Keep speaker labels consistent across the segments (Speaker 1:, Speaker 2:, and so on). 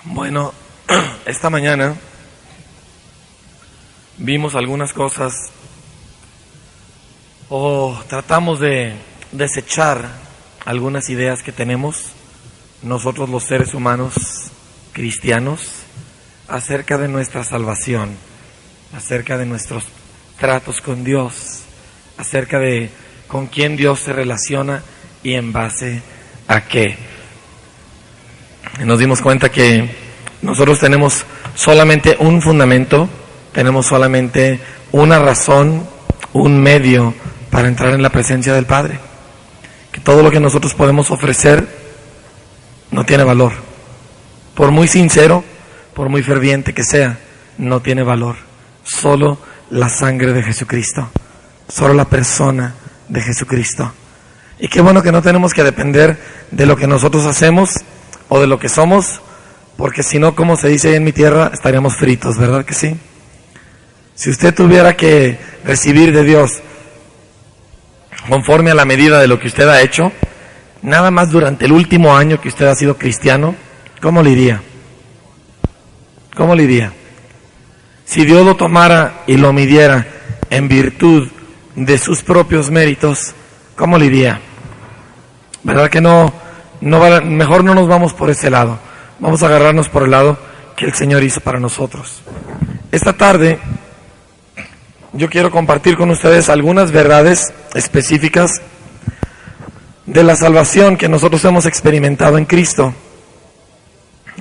Speaker 1: Bueno, esta mañana vimos algunas cosas o tratamos de desechar algunas ideas que tenemos nosotros los seres humanos cristianos acerca de nuestra salvación, acerca de nuestros tratos con Dios, acerca de con quién Dios se relaciona y en base a qué. Nos dimos cuenta que nosotros tenemos solamente un fundamento, tenemos solamente una razón, un medio para entrar en la presencia del Padre. Que todo lo que nosotros podemos ofrecer no tiene valor. Por muy sincero, por muy ferviente que sea, no tiene valor. Solo la sangre de Jesucristo, solo la persona de Jesucristo. Y qué bueno que no tenemos que depender de lo que nosotros hacemos o de lo que somos, porque si no, como se dice ahí en mi tierra, estaríamos fritos, ¿verdad que sí? Si usted tuviera que recibir de Dios conforme a la medida de lo que usted ha hecho, nada más durante el último año que usted ha sido cristiano, ¿cómo le iría? ¿Cómo le iría? Si Dios lo tomara y lo midiera en virtud de sus propios méritos, ¿cómo le iría? ¿Verdad que no? Mejor no nos vamos por ese lado. Vamos a agarrarnos por el lado que el Señor hizo para nosotros. Esta tarde yo quiero compartir con ustedes algunas verdades específicas de la salvación que nosotros hemos experimentado en Cristo.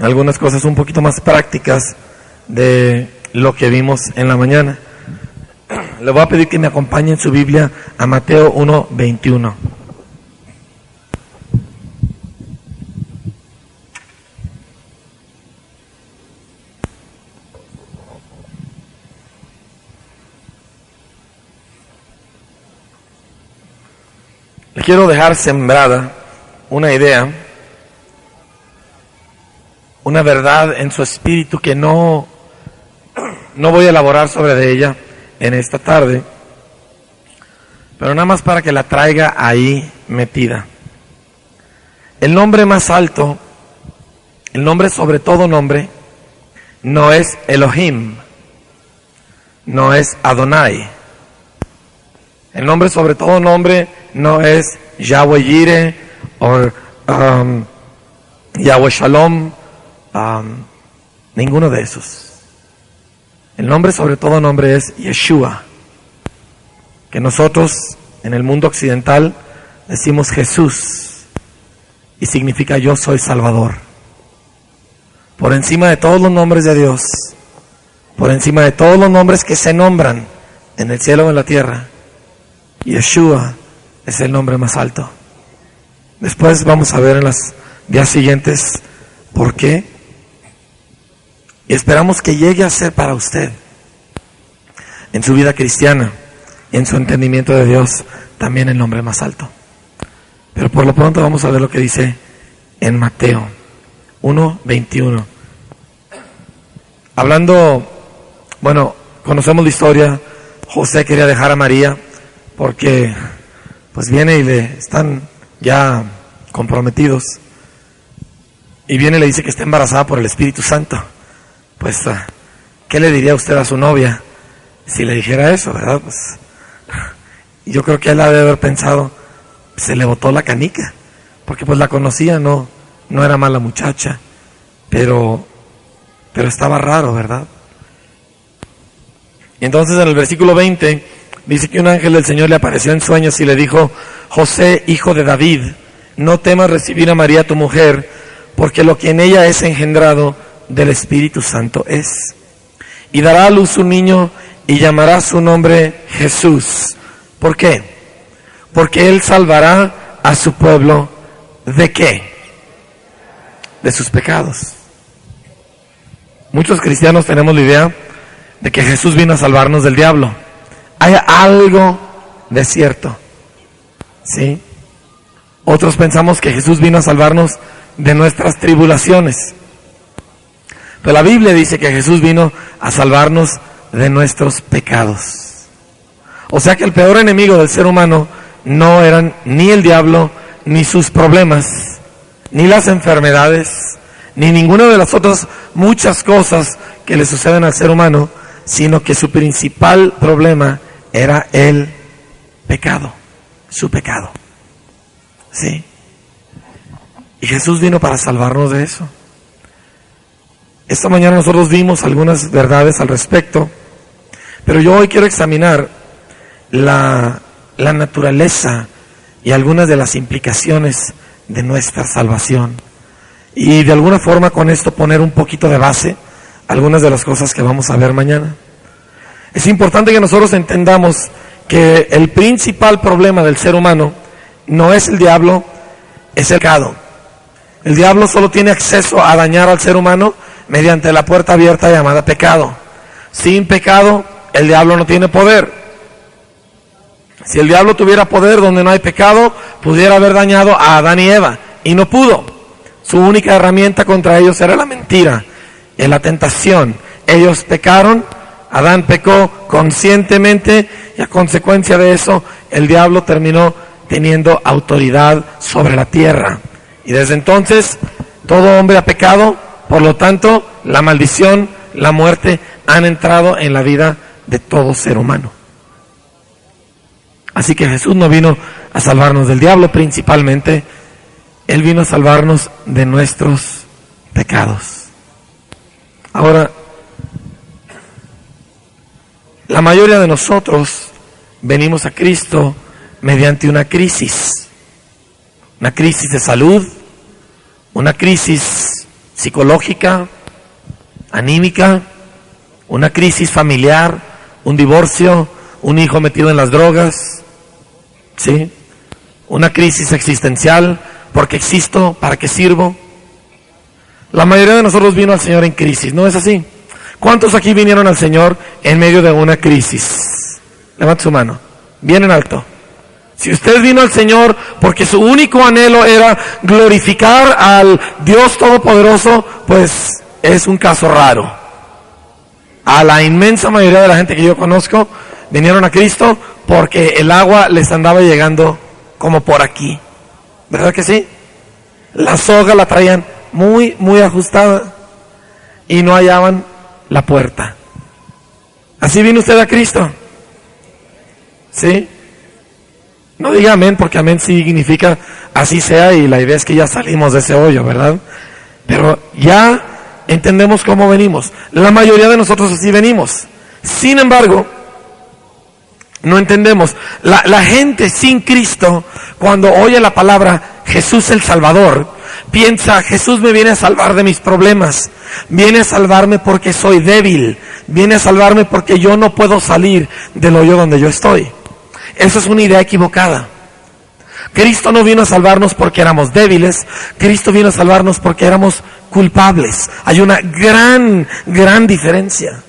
Speaker 1: Algunas cosas un poquito más prácticas de lo que vimos en la mañana. Le voy a pedir que me acompañe en su Biblia a Mateo 1:21. Le quiero dejar sembrada una idea, una verdad en su espíritu que no voy a elaborar sobre de ella en esta tarde, pero nada más para que la traiga ahí metida. El nombre más alto, el nombre sobre todo nombre, no es Elohim, no es Adonai. El nombre sobre todo nombre no es Yahweh Jireh o Yahweh Shalom, ninguno de esos. El nombre sobre todo nombre es Yeshua, que nosotros en el mundo occidental decimos Jesús y significa yo soy Salvador. Por encima de todos los nombres de Dios, por encima de todos los nombres que se nombran en el cielo o en la tierra, Yeshua es el nombre más alto. Después vamos a ver en las días siguientes por qué. Y esperamos que llegue a ser para usted, en su vida cristiana, en su entendimiento de Dios, también el nombre más alto. Pero por lo pronto vamos a ver lo que dice en Mateo 1:21. Hablando, bueno, conocemos la historia. José quería dejar a María porque pues viene y le están ya comprometidos. Y viene y le dice que está embarazada por el Espíritu Santo. Pues, ¿qué le diría usted a su novia si le dijera eso, verdad? Pues, yo creo que él ha de haber pensado, se le botó la canica, porque pues la conocía, no era mala muchacha, pero estaba raro, ¿verdad? Y entonces en el versículo 20 dice que un ángel del Señor le apareció en sueños y le dijo: José, hijo de David, no temas recibir a María tu mujer, porque lo que en ella es engendrado del Espíritu Santo es. Y dará a luz un niño y llamará su nombre Jesús. ¿Por qué? Porque él salvará a su pueblo ¿de qué? De sus pecados. Muchos cristianos tenemos la idea de que Jesús vino a salvarnos del diablo. Hay algo de cierto, ¿sí? Otros pensamos que Jesús vino a salvarnos de nuestras tribulaciones. Pero la Biblia dice que Jesús vino a salvarnos de nuestros pecados. O sea que el peor enemigo del ser humano no eran ni el diablo, ni sus problemas, ni las enfermedades, ni ninguna de las otras muchas cosas que le suceden al ser humano, sino que su principal problema era el pecado, su pecado. ¿Sí? Y Jesús vino para salvarnos de eso. Esta mañana nosotros vimos algunas verdades al respecto, pero yo hoy quiero examinar la naturaleza y algunas de las implicaciones de nuestra salvación. Y de alguna forma con esto poner un poquito de base algunas de las cosas que vamos a ver mañana. Es importante que nosotros entendamos que el principal problema del ser humano no es el diablo, es el pecado. El diablo solo tiene acceso a dañar al ser humano mediante la puerta abierta llamada pecado. Sin pecado, el diablo no tiene poder. Si el diablo tuviera poder donde no hay pecado, pudiera haber dañado a Adán y Eva, y no pudo. Su única herramienta contra ellos era la mentira, la tentación. Ellos pecaron, Adán pecó conscientemente, y a consecuencia de eso, el diablo terminó teniendo autoridad sobre la tierra. Y desde entonces, todo hombre ha pecado, por lo tanto, la maldición, la muerte, han entrado en la vida de todo ser humano. Así que Jesús no vino a salvarnos del diablo principalmente, Él vino a salvarnos de nuestros pecados. Ahora, la mayoría de nosotros venimos a Cristo mediante una crisis de salud, una crisis psicológica, anímica, una crisis familiar, un divorcio, un hijo metido en las drogas, ¿sí? Una crisis existencial, ¿por qué existo? ¿Para qué sirvo? La mayoría de nosotros vino al Señor en crisis, ¿no es así? ¿Cuántos aquí vinieron al Señor en medio de una crisis? Levanta su mano, bien en alto. Si usted vino al Señor porque su único anhelo era glorificar al Dios Todopoderoso, pues es un caso raro. A la inmensa mayoría de la gente que yo conozco, vinieron a Cristo porque el agua les andaba llegando como por aquí. ¿Verdad que sí? La soga la traían muy, muy ajustada y no hallaban la puerta. ¿Así vino usted a Cristo? ¿Sí? No diga amén, porque amén significa así sea, y la idea es que ya salimos de ese hoyo, ¿verdad? Pero ya entendemos cómo venimos. La mayoría de nosotros así venimos. Sin embargo, no entendemos. La gente sin Cristo, cuando oye la palabra Jesús el Salvador, piensa, Jesús me viene a salvar de mis problemas, viene a salvarme porque soy débil, viene a salvarme porque yo no puedo salir del hoyo donde yo estoy. Eso es una idea equivocada. Cristo no vino a salvarnos porque éramos débiles, Cristo vino a salvarnos porque éramos culpables. Hay una gran diferencia.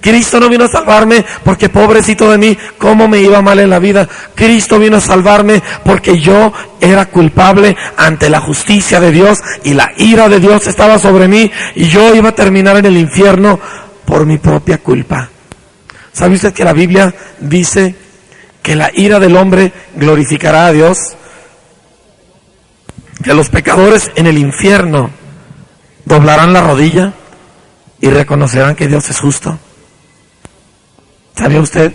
Speaker 1: Cristo no vino a salvarme porque pobrecito de mí, cómo me iba mal en la vida. Cristo vino a salvarme porque yo era culpable ante la justicia de Dios y la ira de Dios estaba sobre mí y yo iba a terminar en el infierno por mi propia culpa. ¿Sabe usted que la Biblia dice que la ira del hombre glorificará a Dios? Que los pecadores en el infierno doblarán la rodilla y reconocerán que Dios es justo. ¿Sabía usted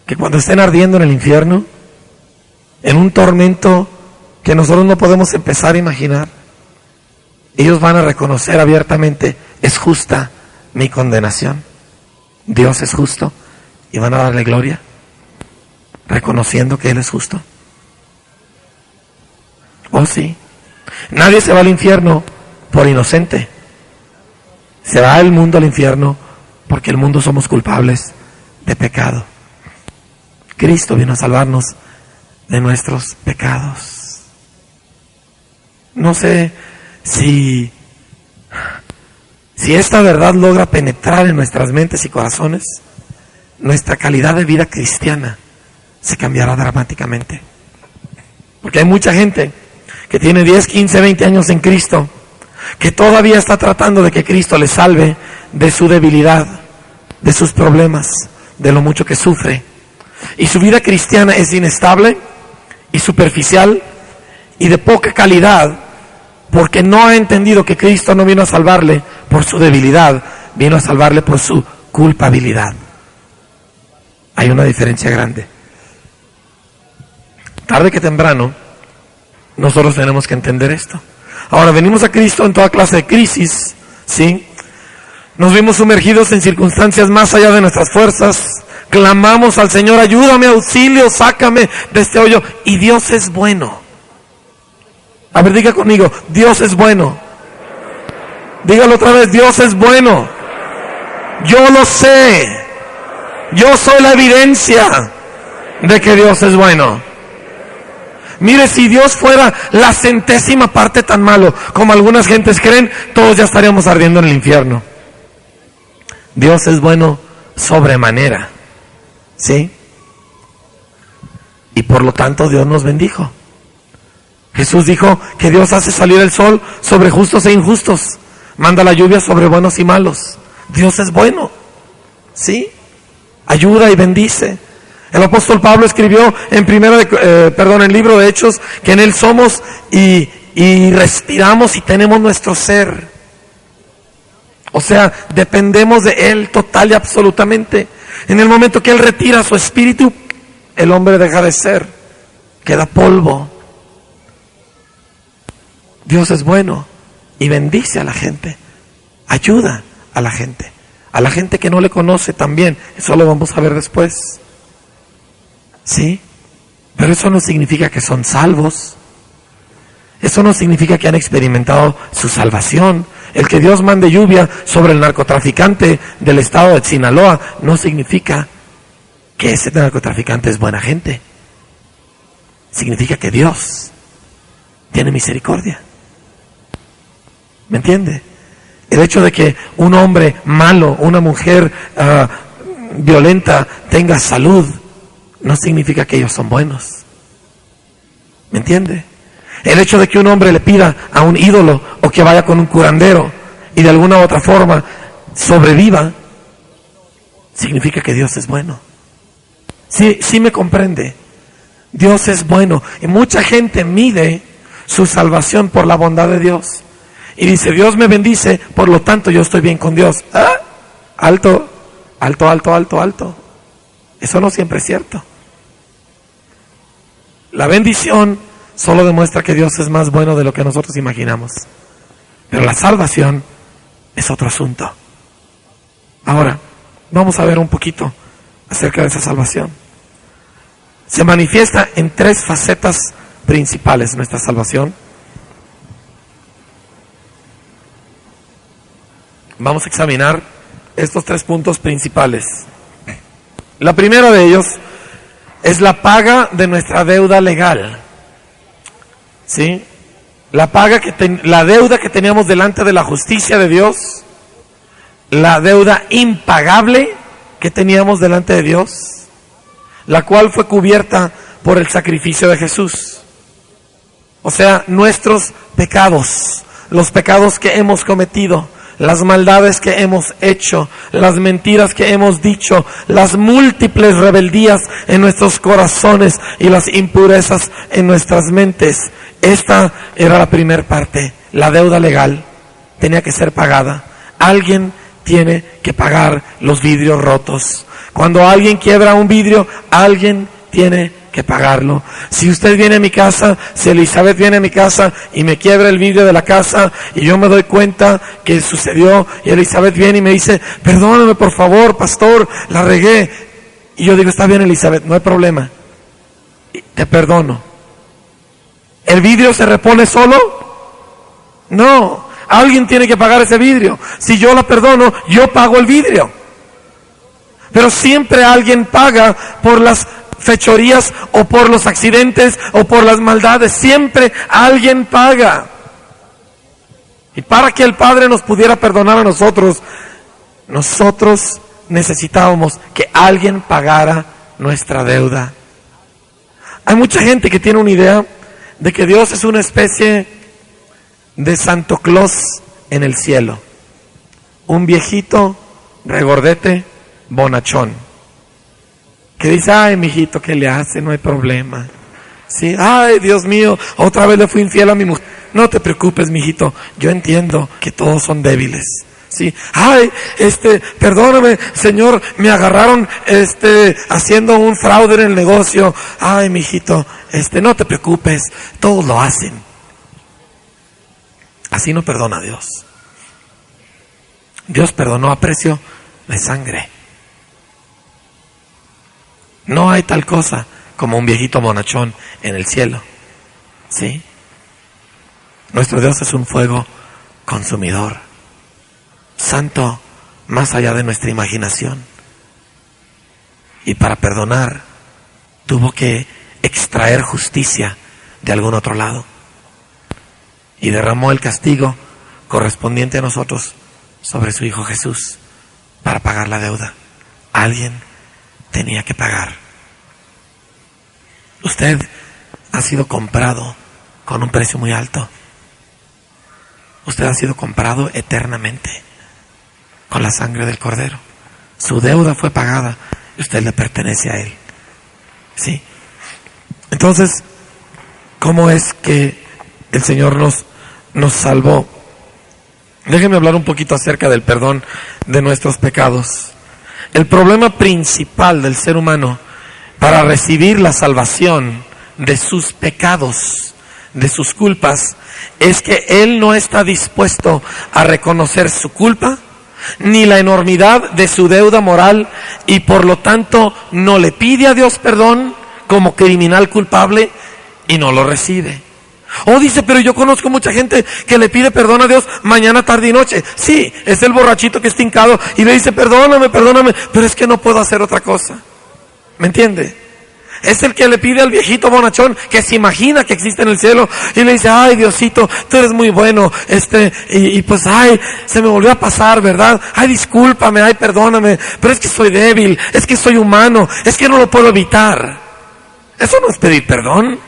Speaker 1: que cuando estén ardiendo en el infierno, en un tormento que nosotros no podemos empezar a imaginar, ellos van a reconocer abiertamente, es justa mi condenación, Dios es justo, y van a darle gloria, reconociendo que Él es justo? Oh sí, nadie se va al infierno por inocente, se va el mundo al infierno porque el mundo somos culpables de pecado. Cristo vino a salvarnos de nuestros pecados. No sé si esta verdad logra penetrar en nuestras mentes y corazones, nuestra calidad de vida cristiana se cambiará dramáticamente. Porque hay mucha gente que tiene 10, 15, 20 años en Cristo, que todavía está tratando de que Cristo le salve de su debilidad, de sus problemas, de lo mucho que sufre. Y su vida cristiana es inestable y superficial y de poca calidad, porque no ha entendido que Cristo no vino a salvarle por su debilidad, vino a salvarle por su culpabilidad. Hay una diferencia grande. Tarde que temprano, nosotros tenemos que entender esto. Ahora, venimos a Cristo en toda clase de crisis, ¿sí? Nos vimos sumergidos en circunstancias más allá de nuestras fuerzas. Clamamos al Señor, ayúdame, auxilio, sácame de este hoyo. Y Dios es bueno. A ver, diga conmigo, Dios es bueno. Dígalo otra vez, Dios es bueno. Yo lo sé. Yo soy la evidencia de que Dios es bueno. Mire, si Dios fuera la 100ª parte tan malo como algunas gentes creen, todos ya estaríamos ardiendo en el infierno. Dios es bueno sobremanera, ¿sí? Y por lo tanto Dios nos bendijo. Jesús dijo que Dios hace salir el sol sobre justos e injustos, manda la lluvia sobre buenos y malos. Dios es bueno, ¿sí? Ayuda y bendice. El apóstol Pablo escribió en el libro de Hechos, que en Él somos y respiramos y tenemos nuestro ser. O sea, dependemos de Él total y absolutamente. En el momento que Él retira su espíritu, el hombre deja de ser, queda polvo. Dios es bueno y bendice a la gente, ayuda a la gente que no le conoce también. Eso lo vamos a ver después. ¿Sí? Pero eso no significa que son salvos. Eso no significa que han experimentado su salvación. El que Dios mande lluvia sobre el narcotraficante del estado de Sinaloa no significa que ese narcotraficante es buena gente. Significa que Dios tiene misericordia. ¿Me entiende? El hecho de que un hombre malo, una mujer violenta tenga salud, no significa que ellos son buenos. ¿Me entiende? El hecho de que un hombre le pida a un ídolo o que vaya con un curandero y de alguna u otra forma sobreviva, significa que Dios es bueno. Sí me comprende. Dios es bueno. Y mucha gente mide su salvación por la bondad de Dios. Y dice, Dios me bendice, por lo tanto yo estoy bien con Dios. ¡Ah! Alto. Eso no siempre es cierto. La bendición solo demuestra que Dios es más bueno de lo que nosotros imaginamos. Pero la salvación es otro asunto. Ahora, vamos a ver un poquito acerca de esa salvación. Se manifiesta en 3 facetas principales nuestra salvación. Vamos a examinar estos 3 puntos principales. La primera de ellos es la paga de nuestra deuda legal. ¿Sí? La deuda que teníamos delante de la justicia de Dios, la deuda impagable que teníamos delante de Dios, la cual fue cubierta por el sacrificio de Jesús. O sea, nuestros pecados, los pecados que hemos cometido, las maldades que hemos hecho, las mentiras que hemos dicho, las múltiples rebeldías en nuestros corazones y las impurezas en nuestras mentes. Esta era la primera parte. La deuda legal tenía que ser pagada. Alguien tiene que pagar los vidrios rotos. Cuando alguien quiebra un vidrio, alguien tiene que pagarlo. Si usted viene a mi casa, si Elizabeth viene a mi casa y me quiebra el vidrio de la casa y yo me doy cuenta que sucedió y Elizabeth viene y me dice, perdóname por favor, pastor, la regué. Y yo digo, está bien Elizabeth, no hay problema. Te perdono. ¿El vidrio se repone solo? No. Alguien tiene que pagar ese vidrio. Si yo la perdono, yo pago el vidrio. Pero siempre alguien paga por las fechorías o por los accidentes o por las maldades. Siempre alguien paga. Y para que el Padre nos pudiera perdonar a nosotros, nosotros necesitábamos que alguien pagara nuestra deuda. Hay mucha gente que tiene una idea de que Dios es una especie de Santo Claus en el cielo. Un viejito regordete, bonachón, que dice, ay mijito, ¿qué le hace? No hay problema. Sí, ay, Dios mío, otra vez le fui infiel a mi mujer. No te preocupes, mijito, yo entiendo que todos son débiles. Sí, ay, perdóname, Señor, me agarraron, haciendo un fraude en el negocio. Ay, mijito, no te preocupes, todos lo hacen. Así no perdona a Dios. Dios perdonó a precio de sangre. No hay tal cosa como un viejito bonachón en el cielo. ¿Sí? Nuestro Dios es un fuego consumidor, santo más allá de nuestra imaginación. Y para perdonar tuvo que extraer justicia de algún otro lado. Y derramó el castigo correspondiente a nosotros sobre su Hijo Jesús para pagar la deuda. Alguien tenía que pagar. Usted ha sido comprado con un precio muy alto. Usted ha sido comprado eternamente con la sangre del Cordero. Su deuda fue pagada y usted le pertenece a Él. ¿Sí? Entonces, ¿cómo es que el Señor nos salvó? Déjenme hablar un poquito acerca del perdón de nuestros pecados. El problema principal del ser humano para recibir la salvación de sus pecados, de sus culpas, es que él no está dispuesto a reconocer su culpa ni la enormidad de su deuda moral, y por lo tanto no le pide a Dios perdón como criminal culpable y no lo recibe. Dice, pero yo conozco mucha gente que le pide perdón a Dios mañana, tarde y noche. Sí, es el borrachito que está hincado y le dice, perdóname, pero es que no puedo hacer otra cosa. ¿Me entiende? Es el que le pide al viejito bonachón que se imagina que existe en el cielo y le dice, ay, Diosito, tú eres muy bueno, y pues, ay, se me volvió a pasar, ¿verdad? Ay, discúlpame, ay, perdóname, pero es que soy débil, es que soy humano, es que no lo puedo evitar. Eso no es pedir perdón.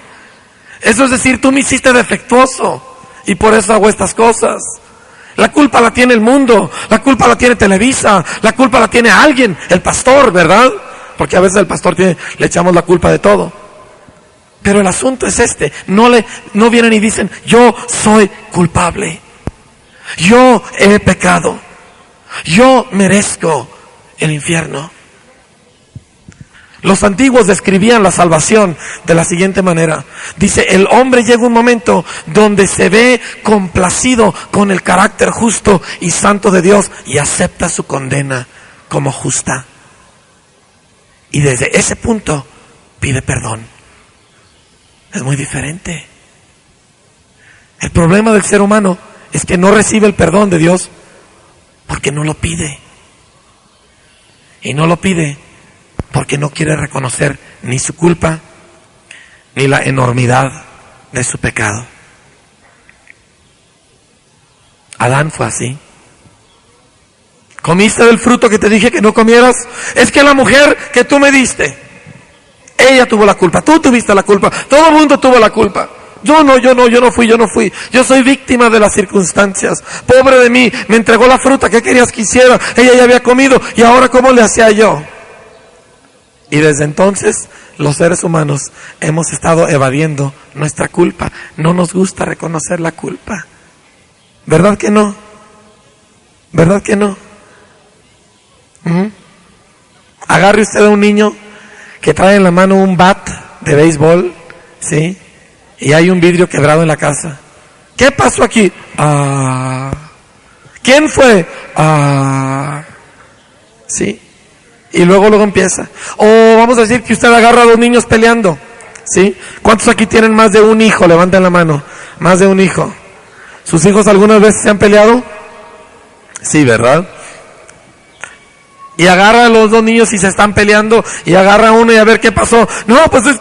Speaker 1: Eso es decir, tú me hiciste defectuoso y por eso hago estas cosas. La culpa la tiene el mundo, la culpa la tiene Televisa, la culpa la tiene alguien, el pastor, ¿verdad? Porque a veces el pastor le echamos la culpa de todo. Pero el asunto es no vienen y dicen, yo soy culpable, yo he pecado, yo merezco el infierno. Los antiguos describían la salvación de la siguiente manera. Dice, el hombre llega un momento donde se ve complacido con el carácter justo y santo de Dios y acepta su condena como justa. Y desde ese punto pide perdón. Es muy diferente. El problema del ser humano es que no recibe el perdón de Dios porque no lo pide. Y no lo pide porque no quiere reconocer ni su culpa ni la enormidad de su pecado. Adán fue así. ¿Comiste del fruto que te dije que no comieras? Es que la mujer que tú me diste, ella tuvo la culpa, tú tuviste la culpa, todo el mundo tuvo la culpa. Yo no fui. Yo soy víctima de las circunstancias. Pobre de mí, me entregó la fruta, ¿qué querías que hiciera? Ella ya había comido y ahora ¿cómo le hacía yo? Y desde entonces los seres humanos hemos estado evadiendo nuestra culpa. No nos gusta reconocer la culpa. ¿Verdad que no? ¿Verdad que no? Agarre usted a un niño que trae en la mano un bat de béisbol, ¿sí? Y hay un vidrio quebrado en la casa. ¿Qué pasó aquí? ¿Quién fue? ¿Sí? Y luego empieza. O vamos a decir que usted agarra a dos niños peleando, ¿sí? ¿Cuántos aquí tienen más de un hijo? Levanten la mano. Más de un hijo. ¿Sus hijos algunas veces se han peleado? Sí, ¿verdad? Y agarra a los dos niños y se están peleando y agarra a uno y a ver qué pasó. No, pues es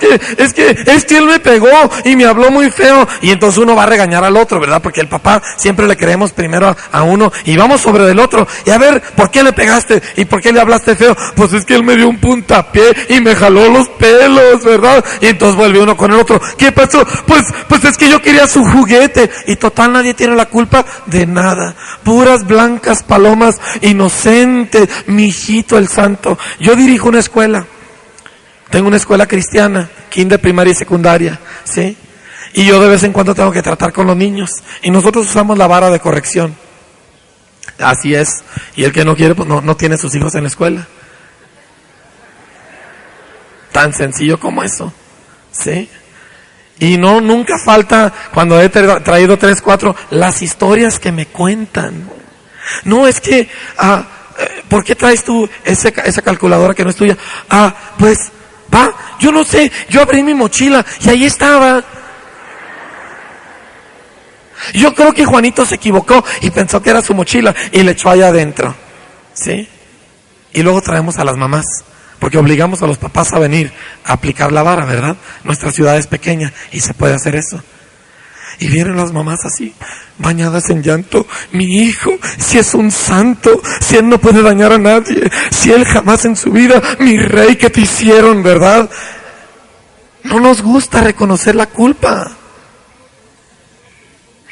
Speaker 1: que él me pegó y me habló muy feo. Y entonces uno va a regañar al otro, ¿verdad? Porque el papá siempre le creemos primero a uno y vamos sobre del otro. Y a ver, ¿por qué le pegaste? ¿Y por qué le hablaste feo? Pues es que él me dio un puntapié y me jaló los pelos, ¿verdad? Y entonces vuelve uno con el otro. ¿Qué pasó? Pues es que yo quería su juguete. Y total nadie tiene la culpa de nada. Puras blancas palomas inocentes, mi hijito el santo. Yo dirijo una escuela Tengo una escuela cristiana, kinder, primaria y secundaria, ¿sí? Y yo de vez en cuando tengo que tratar con los niños. Y nosotros usamos la vara de corrección. Así es. Y el que no quiere, pues no tiene sus hijos en la escuela. Tan sencillo como eso, ¿sí? Y nunca falta, cuando he traído 3, 4, las historias que me cuentan. No, es que, ¿por qué traes tú esa calculadora que no es tuya? Pues, yo no sé, yo abrí mi mochila y ahí estaba. Yo creo que Juanito se equivocó y pensó que era su mochila y le echó allá adentro, ¿sí? Y luego traemos a las mamás, porque obligamos a los papás a venir a aplicar la vara, ¿verdad? Nuestra ciudad es pequeña y se puede hacer eso. Y vienen las mamás así, bañadas en llanto. Mi hijo, si es un santo, si él no puede dañar a nadie, si él jamás en su vida, mi rey, ¿qué te hicieron, verdad? No nos gusta reconocer la culpa.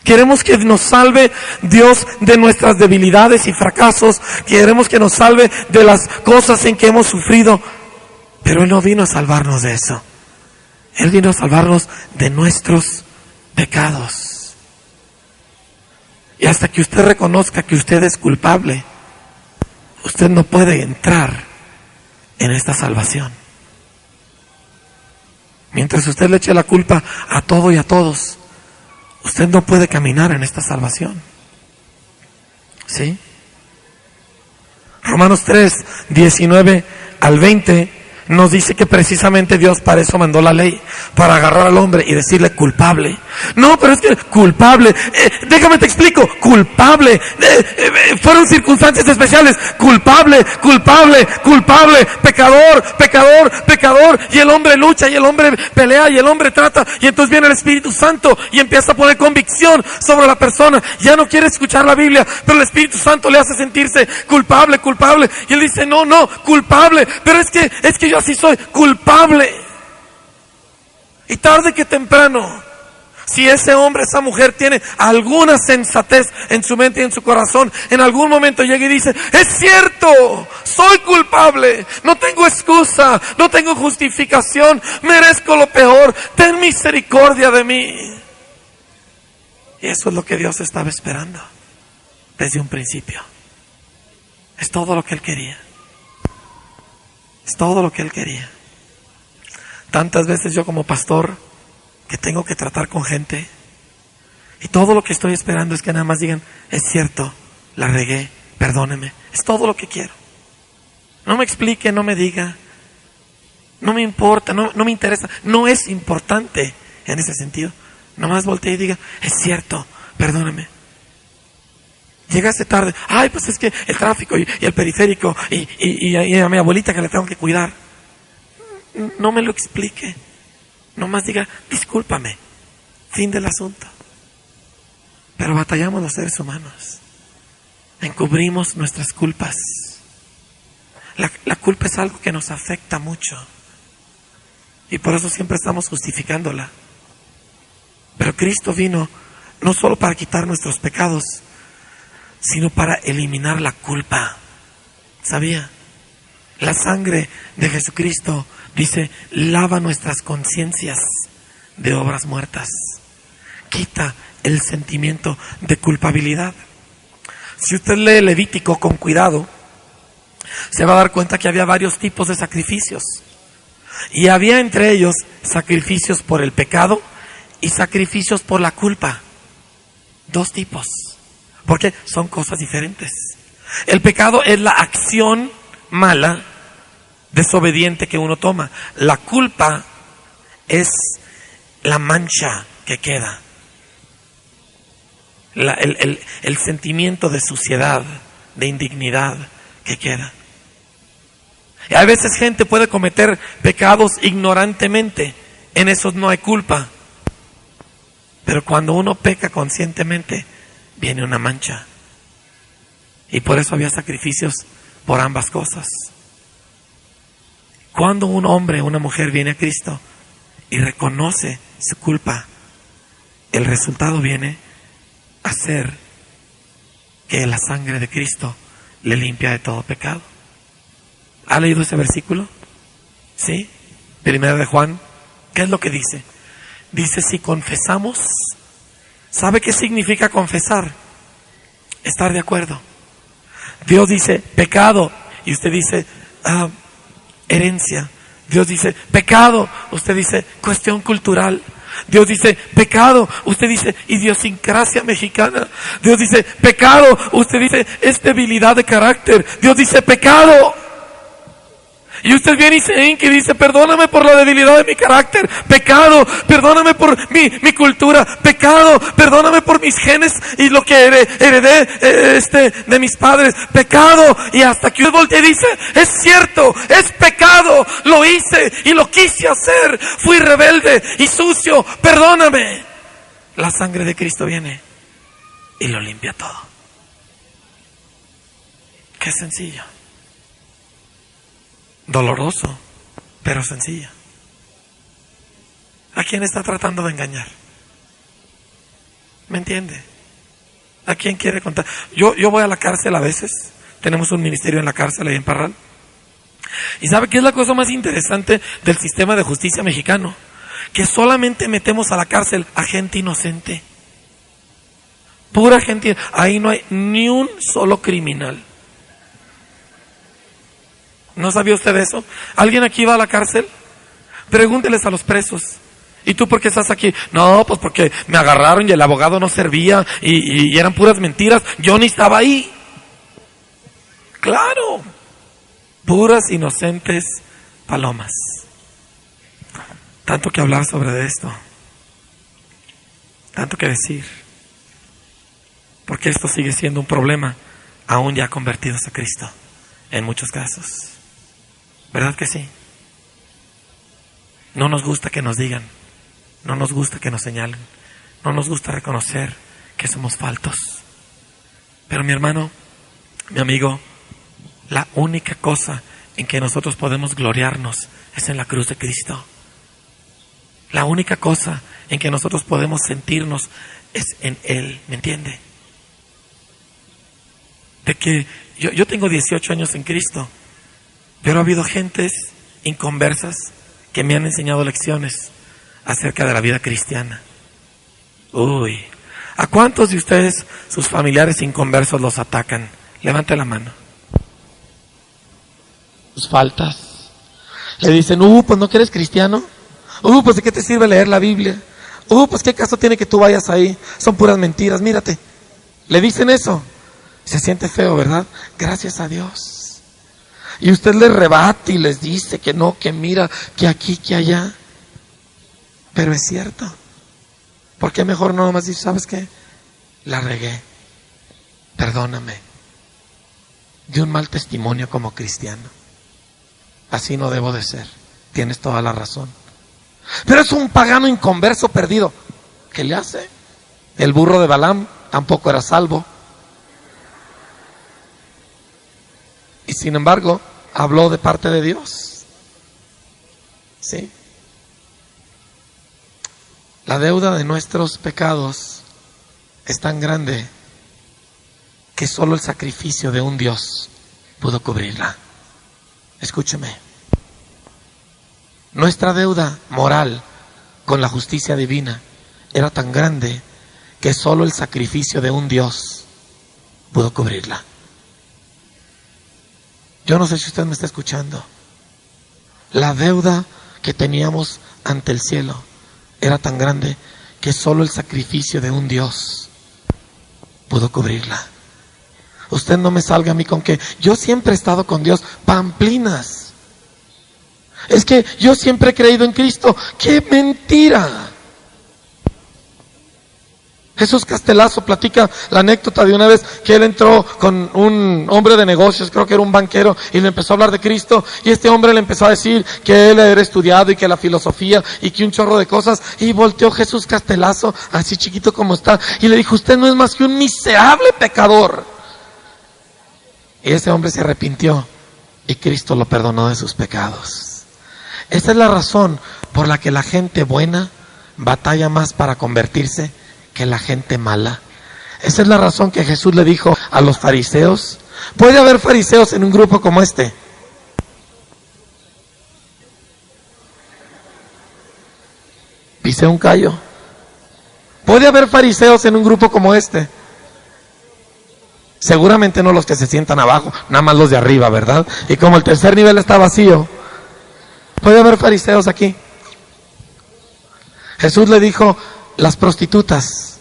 Speaker 1: Queremos que nos salve Dios de nuestras debilidades y fracasos. Queremos que nos salve de las cosas en que hemos sufrido. Pero Él no vino a salvarnos de eso. Él vino a salvarnos de nuestros pecados. Y hasta que usted reconozca que usted es culpable, usted no puede entrar en esta salvación. Mientras usted le eche la culpa a todo y a todos, usted no puede caminar en esta salvación. ¿Sí? Romanos 3, 19 al 20 nos dice que precisamente Dios para eso mandó la ley, para agarrar al hombre y decirle culpable. No, pero es que culpable, déjame te explico, culpable, fueron circunstancias especiales, culpable, pecador, y el hombre lucha, y el hombre pelea, y el hombre trata, y entonces viene el Espíritu Santo y empieza a poner convicción sobre la persona. Ya no quiere escuchar la Biblia, pero el Espíritu Santo le hace sentirse culpable, y él dice, no, culpable, pero es que yo así soy, culpable. Y tarde que temprano, si ese hombre, esa mujer tiene alguna sensatez en su mente y en su corazón, en algún momento llega y dice, es cierto, soy culpable, no tengo excusa, no tengo justificación, merezco lo peor, ten misericordia de mí. Y eso es lo que Dios estaba esperando desde un principio. Es todo lo que Él quería. Es todo lo que Él quería. Tantas veces yo como pastor que tengo que tratar con gente y todo lo que estoy esperando es que nada más digan, es cierto, la regué, perdóneme. Es todo lo que quiero. No me explique, no me diga, no me importa, no me interesa, no es importante en ese sentido. Nomás voltee y diga, es cierto, perdóneme. Llegaste tarde, pues es que el tráfico y el periférico y a mi abuelita que le tengo que cuidar. No me lo explique, nomás diga, discúlpame, fin del asunto. Pero batallamos los seres humanos, encubrimos nuestras culpas. La culpa es algo que nos afecta mucho y por eso siempre estamos justificándola. Pero Cristo vino no solo para quitar nuestros pecados, sino para eliminar la culpa. ¿Sabía? La sangre de Jesucristo, dice, lava nuestras conciencias de obras muertas. Quita el sentimiento de culpabilidad. Si usted lee Levítico con cuidado, se va a dar cuenta que había varios tipos de sacrificios. Y había entre ellos sacrificios por el pecado y sacrificios por la culpa. 2 tipos. Porque son cosas diferentes. El pecado es la acción mala, desobediente que uno toma. La culpa es la mancha que queda. El sentimiento de suciedad, de indignidad que queda. Y a veces gente puede cometer pecados ignorantemente. En esos no hay culpa. Pero cuando uno peca conscientemente, viene una mancha. Y por eso había sacrificios por ambas cosas. Cuando un hombre o una mujer viene a Cristo y reconoce su culpa, el resultado viene a ser que la sangre de Cristo le limpia de todo pecado. ¿Ha leído ese versículo? ¿Sí? Primera de Juan, ¿qué es lo que dice? Dice, si confesamos, ¿sabe qué significa confesar? Estar de acuerdo. Dios dice, pecado, y usted dice, herencia. Dios dice, pecado, usted dice, cuestión cultural. Dios dice, pecado, usted dice, idiosincrasia mexicana. Dios dice, pecado, usted dice, es debilidad de carácter. Dios dice, pecado. Y usted viene y se hinca y dice, perdóname por la debilidad de mi carácter, pecado, perdóname por mi cultura, pecado, perdóname por mis genes y lo que heredé de mis padres, pecado. Y hasta que usted voltea y dice, es cierto, es pecado, lo hice y lo quise hacer, fui rebelde y sucio, perdóname. La sangre de Cristo viene y lo limpia todo. Qué sencillo. Doloroso, pero sencillo. ¿A quién está tratando de engañar? ¿Me entiende? ¿A quién quiere contar? Yo voy a la cárcel a veces. Tenemos un ministerio en la cárcel ahí en Parral. ¿Y sabe qué es la cosa más interesante del sistema de justicia mexicano? Que solamente metemos a la cárcel a gente inocente. Pura gente. Ahí no hay ni un solo criminal. ¿No sabía usted eso? ¿Alguien aquí va a la cárcel? Pregúnteles a los presos. ¿Y tú por qué estás aquí? No, pues porque me agarraron y el abogado no servía y eran puras mentiras. Yo ni estaba ahí. Claro. Puras inocentes palomas. Tanto que hablar sobre esto. Tanto que decir. Porque esto sigue siendo un problema, aún ya convertidos a Cristo, en muchos casos. ¿Verdad que sí? No nos gusta que nos digan, no nos gusta que nos señalen, no nos gusta reconocer que somos faltos. Pero mi hermano, mi amigo, la única cosa en que nosotros podemos gloriarnos es en la cruz de Cristo. La única cosa en que nosotros podemos sentirnos es en Él, ¿me entiende? De que yo tengo 18 años en Cristo, pero ha habido gentes inconversas que me han enseñado lecciones acerca de la vida cristiana. Uy, ¿a cuántos de ustedes sus familiares inconversos los atacan? Levante la mano. Sus faltas. Le dicen, pues no que eres cristiano. Pues ¿de qué te sirve leer la Biblia? Pues ¿qué caso tiene que tú vayas ahí? Son puras mentiras, mírate. Le dicen eso. Se siente feo, ¿verdad? Gracias a Dios. Y usted les rebate y les dice que no, que mira, que aquí, que allá. Pero es cierto. ¿Por qué mejor no nomás decir, sabes qué? La regué. Perdóname. Di un mal testimonio como cristiano. Así no debo de ser. Tienes toda la razón. Pero es un pagano inconverso perdido. ¿Qué le hace? El burro de Balaam tampoco era salvo. Y sin embargo, habló de parte de Dios. ¿Sí? La deuda de nuestros pecados es tan grande que solo el sacrificio de un Dios pudo cubrirla. Escúcheme. Nuestra deuda moral con la justicia divina era tan grande que solo el sacrificio de un Dios pudo cubrirla. Yo no sé si usted me está escuchando. La deuda que teníamos ante el cielo era tan grande que solo el sacrificio de un Dios pudo cubrirla. Usted no me salga a mí con que yo siempre he estado con Dios. Pamplinas. Es que yo siempre he creído en Cristo. ¡Qué mentira! Jesús Castelazo platica la anécdota de una vez que él entró con un hombre de negocios, creo que era un banquero, y le empezó a hablar de Cristo, y este hombre le empezó a decir que él era estudiado y que la filosofía y que un chorro de cosas, y volteó Jesús Castelazo, así chiquito como está, y le dijo, usted no es más que un miserable pecador. Y ese hombre se arrepintió y Cristo lo perdonó de sus pecados. Esa es la razón por la que la gente buena batalla más para convertirse que la gente mala. Esa es la razón que Jesús le dijo a los fariseos. ¿Puede haber fariseos en un grupo como este? fariseo un callo. Puede haber fariseos en un grupo como este. Seguramente no los que se sientan abajo, nada más los de arriba, ¿verdad? Y como el tercer nivel está vacío, puede haber fariseos aquí. Jesús le dijo, las prostitutas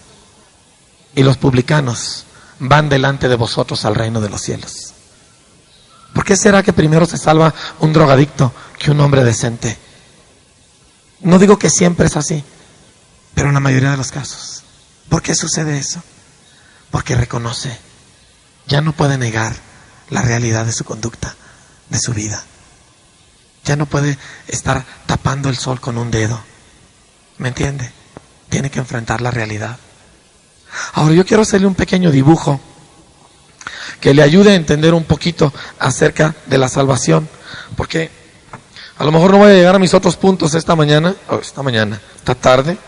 Speaker 1: y los publicanos van delante de vosotros al reino de los cielos. ¿Por qué será que primero se salva un drogadicto que un hombre decente? No digo que siempre es así, pero en la mayoría de los casos. ¿Por qué sucede eso? Porque reconoce, ya no puede negar la realidad de su conducta, de su vida. Ya no puede estar tapando el sol con un dedo. ¿Me entiende? Tiene que enfrentar la realidad. Ahora yo quiero hacerle un pequeño dibujo que le ayude a entender un poquito acerca de la salvación, porque a lo mejor no voy a llegar a mis otros puntos esta tarde.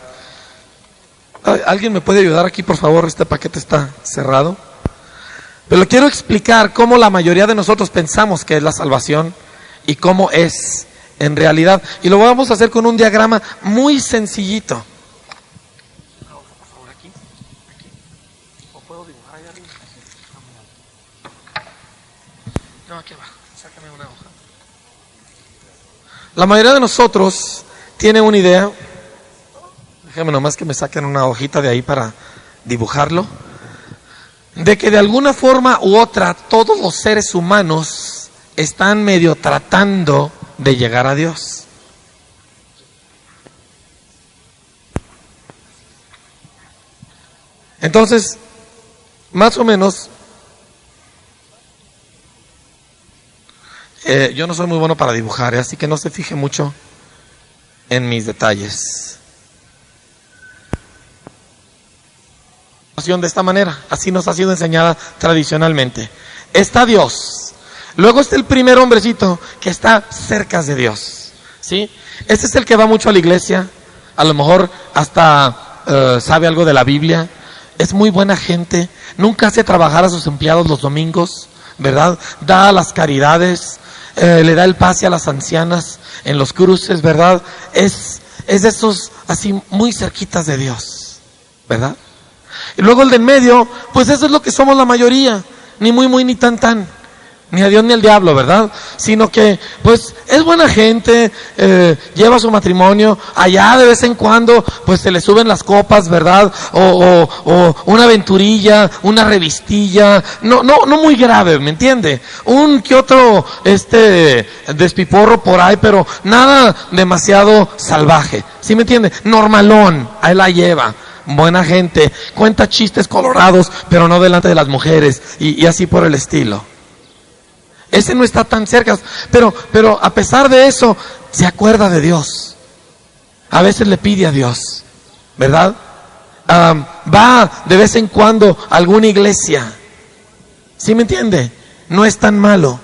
Speaker 1: ¿Alguien me puede ayudar aquí, por favor? Este paquete está cerrado. Pero quiero explicar cómo la mayoría de nosotros pensamos que es la salvación y cómo es en realidad. Y lo vamos a hacer con un diagrama muy sencillito. No, aquí abajo, sácame una hoja. La mayoría de nosotros tiene una idea. Déjame nomás que me saquen una hojita de ahí para dibujarlo. De que de alguna forma u otra todos los seres humanos están medio tratando de llegar a Dios. Entonces, más o menos, yo no soy muy bueno para dibujar, así que no se fije mucho en mis detalles. De esta manera, así nos ha sido enseñada tradicionalmente. Está Dios, luego está el primer hombrecito que está cerca de Dios, ¿sí? Este es el que va mucho a la iglesia, a lo mejor hasta sabe algo de la Biblia, es muy buena gente, nunca hace trabajar a sus empleados los domingos, ¿verdad? Da a las caridades, le da el pase a las ancianas en los cruces, ¿verdad? Es de esos así muy cerquitas de Dios, ¿verdad? Y luego el de en medio, pues eso es lo que somos la mayoría, ni muy ni tan, ni a Dios ni al diablo, ¿verdad? Sino que pues es buena gente, lleva su matrimonio, allá de vez en cuando pues se le suben las copas, ¿verdad? O una aventurilla, una revistilla, no muy grave, ¿me entiende? Un que otro despiporro por ahí, pero nada demasiado salvaje, ¿sí me entiende? Normalón, ahí la lleva. Buena gente, cuenta chistes colorados, pero no delante de las mujeres, y así por el estilo. Ese no está tan cerca, pero a pesar de eso, se acuerda de Dios. A veces le pide a Dios, ¿verdad? Va de vez en cuando a alguna iglesia. ¿Sí me entiende? No es tan malo.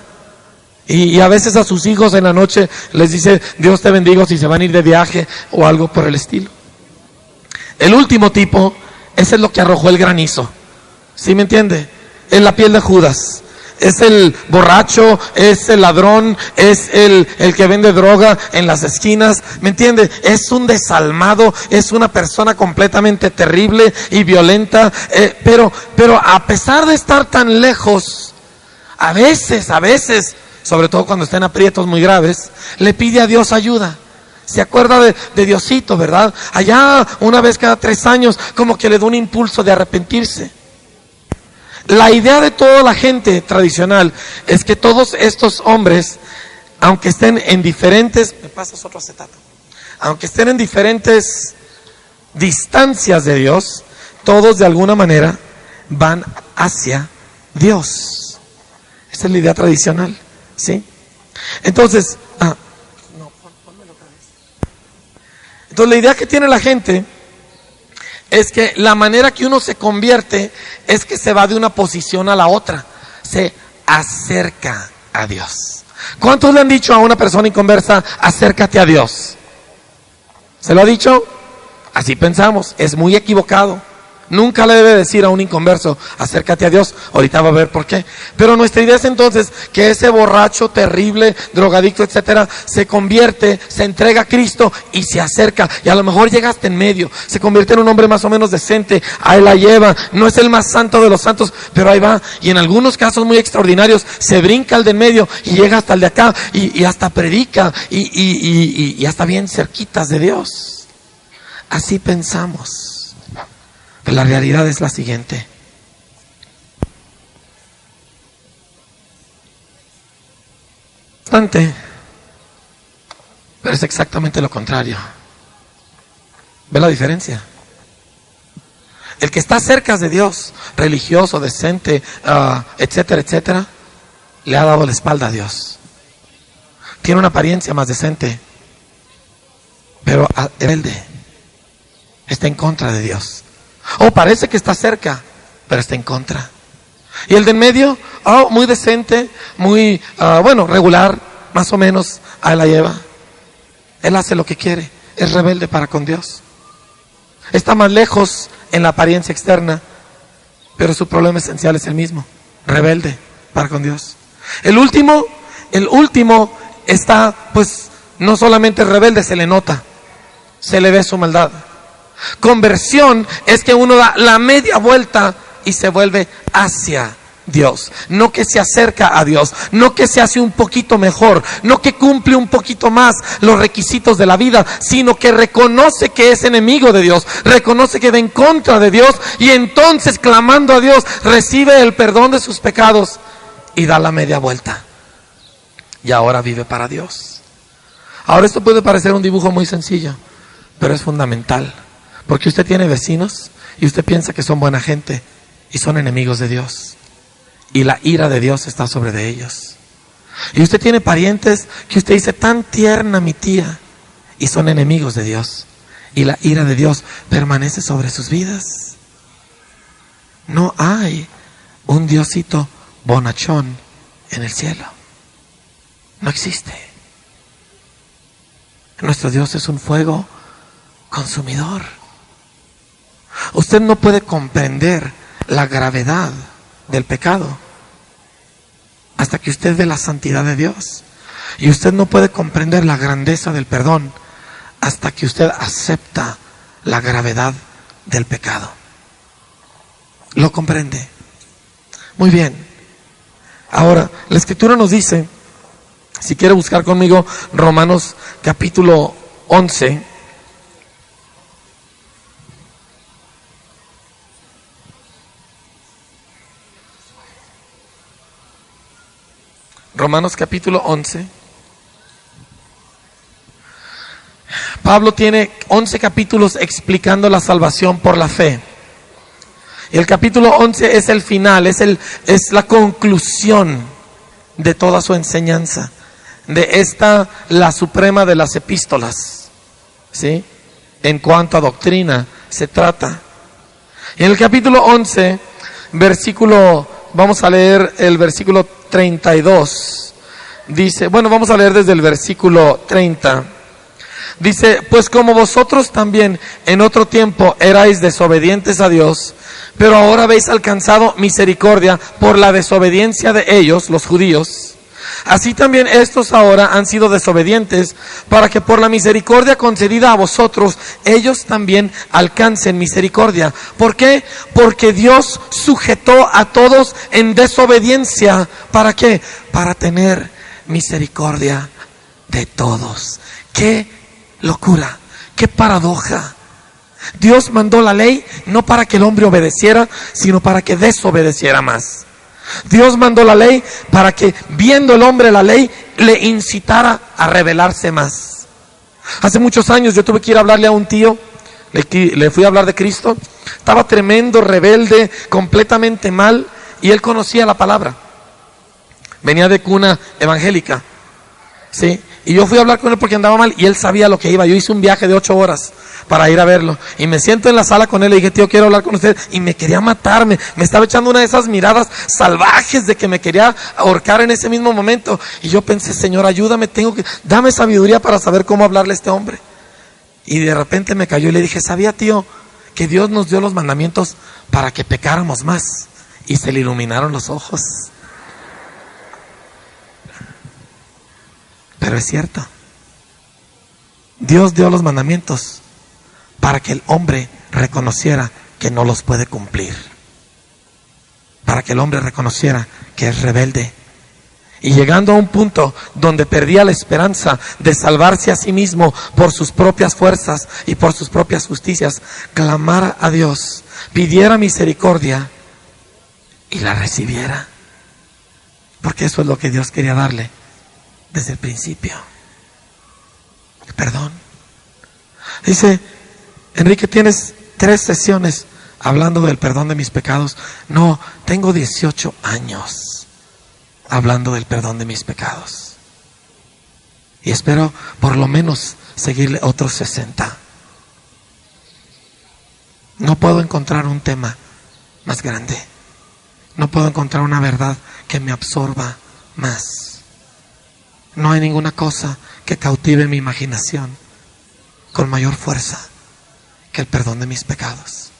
Speaker 1: Y a veces a sus hijos en la noche les dice, Dios te bendiga si se van a ir de viaje o algo por el estilo. El último tipo, ese es lo que arrojó el granizo. ¿Sí me entiende? Es la piel de Judas. Es el borracho, es el ladrón, es el que vende droga en las esquinas. ¿Me entiende? Es un desalmado, es una persona completamente terrible y violenta. Pero a pesar de estar tan lejos, a veces, sobre todo cuando está en aprietos muy graves, le pide a Dios ayuda. Se acuerda de Diosito, ¿verdad? Allá una vez cada 3 años como que le da un impulso de arrepentirse. La idea de toda la gente tradicional es que todos estos hombres, aunque estén en diferentes, me pasas otro acetato, aunque estén en diferentes distancias de Dios, todos de alguna manera van hacia Dios. Esa es la idea tradicional, ¿sí? Entonces, Entonces la idea que tiene la gente es que la manera que uno se convierte es que se va de una posición a la otra, se acerca a Dios. ¿Cuántos le han dicho a una persona inconversa, acércate a Dios? ¿Se lo ha dicho? Así pensamos, es muy equivocado. Nunca le debe decir a un inconverso, acércate a Dios, ahorita va a ver por qué. Pero nuestra idea es entonces que ese borracho terrible, drogadicto, etcétera, se convierte, se entrega a Cristo y se acerca. Y a lo mejor llega hasta en medio, se convierte en un hombre más o menos decente, ahí la lleva. No es el más santo de los santos, pero ahí va. Y en algunos casos muy extraordinarios, se brinca al de en medio y llega hasta el de acá y hasta predica y hasta bien cerquitas de Dios. Así pensamos. Pero la realidad es la siguiente. Bastante, pero es exactamente lo contrario. ¿Ve la diferencia? El que está cerca de Dios, religioso, decente, etcétera, etcétera, le ha dado la espalda a Dios. Tiene una apariencia más decente, pero rebelde. Está en contra de Dios. O parece que está cerca, pero está en contra. Y el de en medio, muy decente, muy, regular, más o menos, ahí la lleva. Él hace lo que quiere, es rebelde para con Dios. Está más lejos en la apariencia externa, pero su problema esencial es el mismo, rebelde para con Dios. El último está, pues, no solamente rebelde, se le nota, se le ve su maldad. Conversión es que uno da la media vuelta y se vuelve hacia Dios. No que se acerca a Dios, no que se hace un poquito mejor, no que cumple un poquito más los requisitos de la vida, sino que reconoce que es enemigo de Dios, reconoce que va en contra de Dios y entonces, clamando a Dios, recibe el perdón de sus pecados y da la media vuelta. Y ahora vive para Dios. Ahora esto puede parecer un dibujo muy sencillo, pero es fundamental. Porque usted tiene vecinos y usted piensa que son buena gente y son enemigos de Dios. Y la ira de Dios está sobre de ellos. Y usted tiene parientes que usted dice, tan tierna mi tía, y son enemigos de Dios. Y la ira de Dios permanece sobre sus vidas. No hay un Diosito bonachón en el cielo. No existe. Nuestro Dios es un fuego consumidor. Usted no puede comprender la gravedad del pecado hasta que usted ve la santidad de Dios. Y usted no puede comprender la grandeza del perdón hasta que usted acepta la gravedad del pecado. ¿Lo comprende? Muy bien. Ahora, la Escritura nos dice, si quiere buscar conmigo Romanos capítulo 11, Romanos capítulo 11. Pablo tiene 11 capítulos explicando la salvación por la fe. Y el capítulo 11 es el final, es la conclusión de toda su enseñanza. De esta, la suprema de las epístolas, ¿sí? En cuanto a doctrina se trata. Y en el capítulo 11, vamos a leer el versículo 32. Dice, vamos a leer desde el versículo 30. Dice, pues como vosotros también en otro tiempo erais desobedientes a Dios, pero ahora habéis alcanzado misericordia por la desobediencia de ellos, los judíos, así también estos ahora han sido desobedientes, para que por la misericordia concedida a vosotros, ellos también alcancen misericordia. ¿Por qué? Porque Dios sujetó a todos en desobediencia. ¿Para qué? Para tener misericordia de todos. ¡Qué locura! ¡Qué paradoja! Dios mandó la ley no para que el hombre obedeciera, sino para que desobedeciera más. Dios mandó la ley para que, viendo el hombre la ley, le incitara a rebelarse más. Hace muchos años yo tuve que ir a hablarle a un tío, le fui a hablar de Cristo. Estaba tremendo, rebelde, completamente mal, y él conocía la palabra. Venía de cuna evangélica, ¿sí? Y yo fui a hablar con él porque andaba mal y él sabía lo que iba. Yo hice un viaje de 8 horas para ir a verlo. Y me siento en la sala con él y dije, tío, quiero hablar con usted. Y me quería matarme. Me estaba echando una de esas miradas salvajes de que me quería ahorcar en ese mismo momento. Y yo pensé, Señor, ayúdame, dame sabiduría para saber cómo hablarle a este hombre. Y de repente me cayó y le dije, ¿sabía, tío, que Dios nos dio los mandamientos para que pecáramos más y se le iluminaron los ojos. Pero es cierto, Dios dio los mandamientos para que el hombre reconociera que no los puede cumplir, para que el hombre reconociera que es rebelde, y llegando a un punto donde perdía la esperanza de salvarse a sí mismo por sus propias fuerzas y por sus propias justicias, clamara a Dios, pidiera misericordia y la recibiera, porque eso es lo que Dios quería darle desde el principio: el perdón. Dice: Enrique, tienes 3 sesiones hablando del perdón de mis pecados. No, tengo 18 años hablando del perdón de mis pecados, y espero por lo menos seguirle otros 60. No puedo encontrar un tema más grande, no puedo encontrar una verdad que me absorba más. No hay ninguna cosa que cautive mi imaginación con mayor fuerza que el perdón de mis pecados.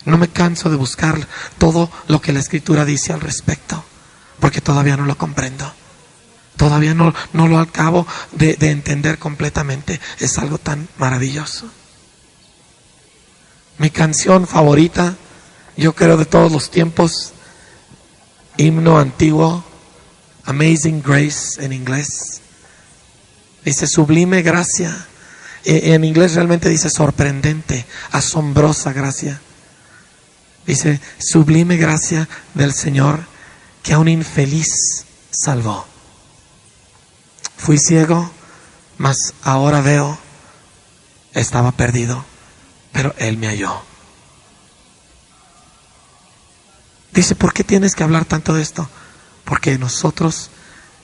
Speaker 1: No me canso de buscar todo lo que la Escritura dice al respecto, porque todavía no lo comprendo. Todavía no lo acabo de entender completamente. Es algo tan maravilloso. Mi canción favorita, yo creo, de todos los tiempos, himno antiguo, Amazing Grace en inglés. Dice: sublime gracia. En inglés realmente dice sorprendente, asombrosa gracia. Dice: sublime gracia del Señor, que a un infeliz salvó. Fui ciego, mas ahora veo. Estaba perdido, pero Él me halló. Dice: ¿por qué tienes que hablar tanto de esto? Porque nosotros,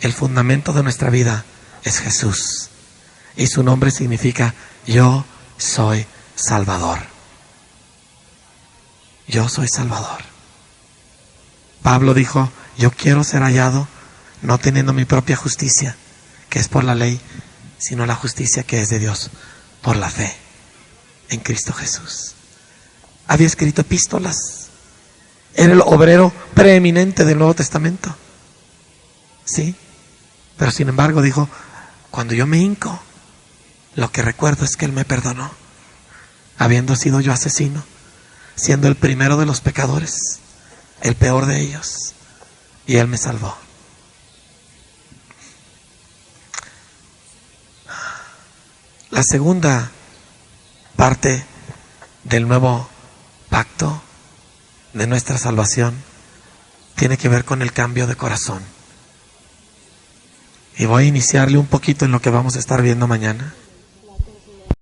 Speaker 1: el fundamento de nuestra vida es Jesús, y su nombre significa: yo soy Salvador. Yo soy Salvador. Pablo dijo: yo quiero ser hallado no teniendo mi propia justicia, que es por la ley, sino la justicia que es de Dios por la fe en Cristo Jesús. Había escrito epístolas. Era el obrero preeminente del Nuevo Testamento. Sí, pero sin embargo dijo: cuando yo me hinco, lo que recuerdo es que Él me perdonó, habiendo sido yo asesino, siendo el primero de los pecadores, el peor de ellos, y Él me salvó. La segunda parte del nuevo pacto, de nuestra salvación, tiene que ver con el cambio de corazón. Y voy a iniciarle un poquito en lo que vamos a estar viendo mañana.